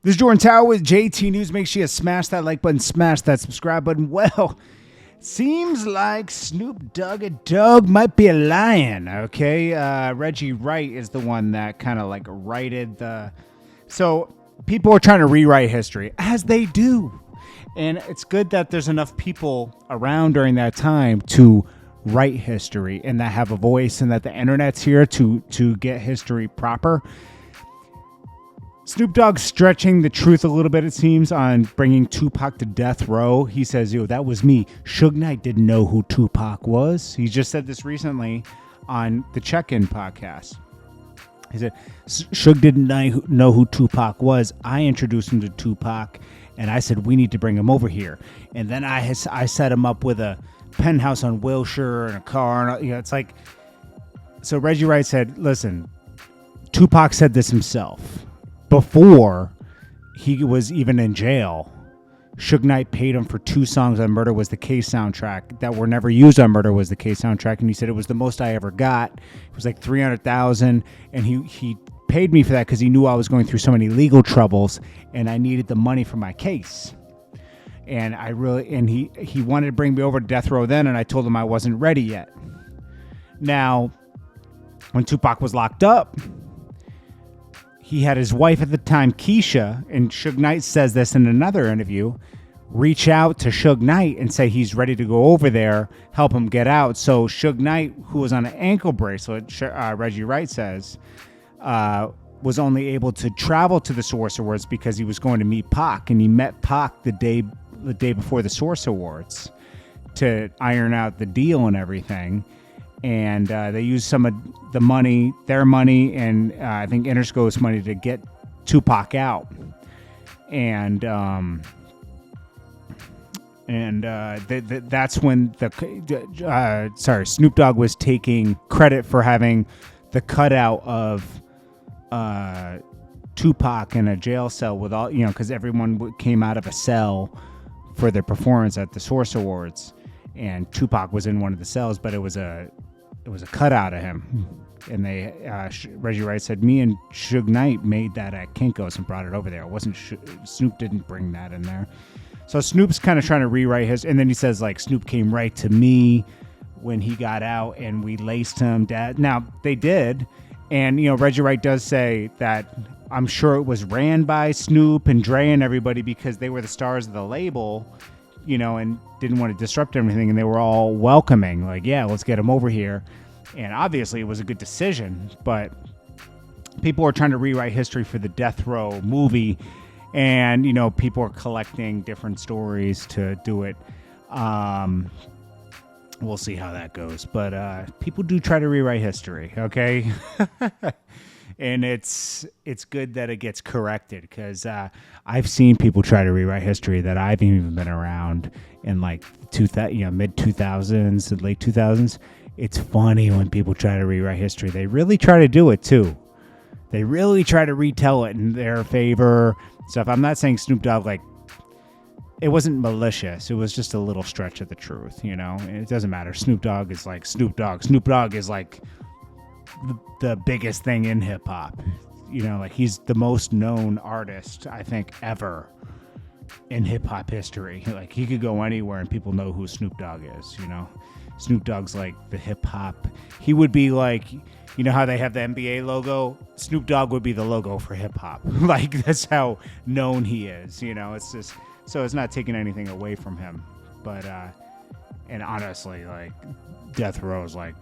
This is Jordan Tower with JT News. Make sure you smash that like button, smash that subscribe button. Well, seems like Snoop Dogg might be a lion, okay? Reggie Wright is the one that kind of like righted the... So people are trying to rewrite history, as they do. And it's good that there's enough people around during that time to write history and that have a voice and that the internet's here to get history proper. Snoop Dogg stretching the truth a little bit, it seems, on bringing Tupac to death row. He says, yo, that was me. Suge Knight didn't know who Tupac was. He just said this recently on the Check-In podcast. He said, Suge didn't know who Tupac was. I introduced him to Tupac, and I said, we need to bring him over here. And then I set him up with a penthouse on Wilshire and a car. And, it's like, so Reggie Wright said, listen, Tupac said this himself. Before he was even in jail, Suge Knight paid him for 2 songs on Murder Was the Case soundtrack that were never used on Murder Was the Case soundtrack, and he said it was the most I ever got. It was like $300,000, and he paid me for that because he knew I was going through so many legal troubles, and I needed the money for my case. And he wanted to bring me over to death row then, and I told him I wasn't ready yet. Now, when Tupac was locked up, he had his wife at the time, Keisha, and Suge Knight says this in another interview, reach out to Suge Knight and say he's ready to go over there, help him get out. So Suge Knight, who was on an ankle bracelet, Reggie Wright says, was only able to travel to the Source Awards because he was going to meet Pac, and he met Pac the day before the Source Awards to iron out the deal and everything. And they used some of the money, their money, and I think Interscope's money to get Tupac out. And that's when Snoop Dogg was taking credit for having the cutout of Tupac in a jail cell with all, because everyone came out of a cell for their performance at the Source Awards, and Tupac was in one of the cells, but it was a cutout of him. And Reggie Wright said, me and Suge Knight made that at THNKS and brought it over there. It wasn't Snoop didn't bring that in there. So Snoop's kind of trying to rewrite his, and then he says like Snoop came right to me when he got out and we laced him. Now they did, and Reggie Wright does say that I'm sure it was ran by Snoop and Dre and everybody because they were the stars of the label, and didn't want to disrupt everything, and they were all welcoming, like, yeah, let's get him over here. And obviously it was a good decision, but people are trying to rewrite history for the Death Row movie, and people are collecting different stories to do it. We'll see how that goes, but people do try to rewrite history, okay? And it's good that it gets corrected, because I've seen people try to rewrite history that I've even been around in like mid 2000s and late 2000s. It's funny when people try to rewrite history. They really try to do it too. They really try to retell it in their favor. Stuff. I'm not saying Snoop Dogg, like, it wasn't malicious. It was just a little stretch of the truth, It doesn't matter. Snoop Dogg is like Snoop Dogg. Snoop Dogg is like the biggest thing in hip hop. Like, he's the most known artist, I think, ever in hip hop history. Like, he could go anywhere and people know who Snoop Dogg is, Snoop Dogg's like the hip hop. He would be like, how they have the NBA logo? Snoop Dogg would be the logo for hip hop. Like, that's how known he is, It's just, so it's not taking anything away from him. But, and honestly, like, Death Row is like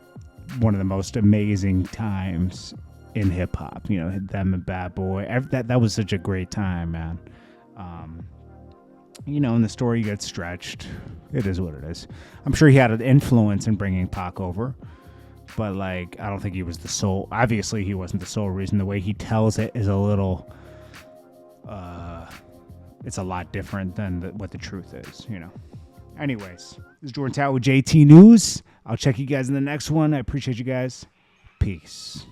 one of the most amazing times in hip hop. Them and Bad Boy. That was such a great time, man. And the story gets stretched. It is what it is. I'm sure he had an influence in bringing Pac over, but like, I don't think he was the sole. Obviously, he wasn't the sole reason. The way he tells it is a little. It's a lot different than what the truth is. Anyways, this is Jordan Tower with JT News. I'll check you guys in the next one. I appreciate you guys. Peace.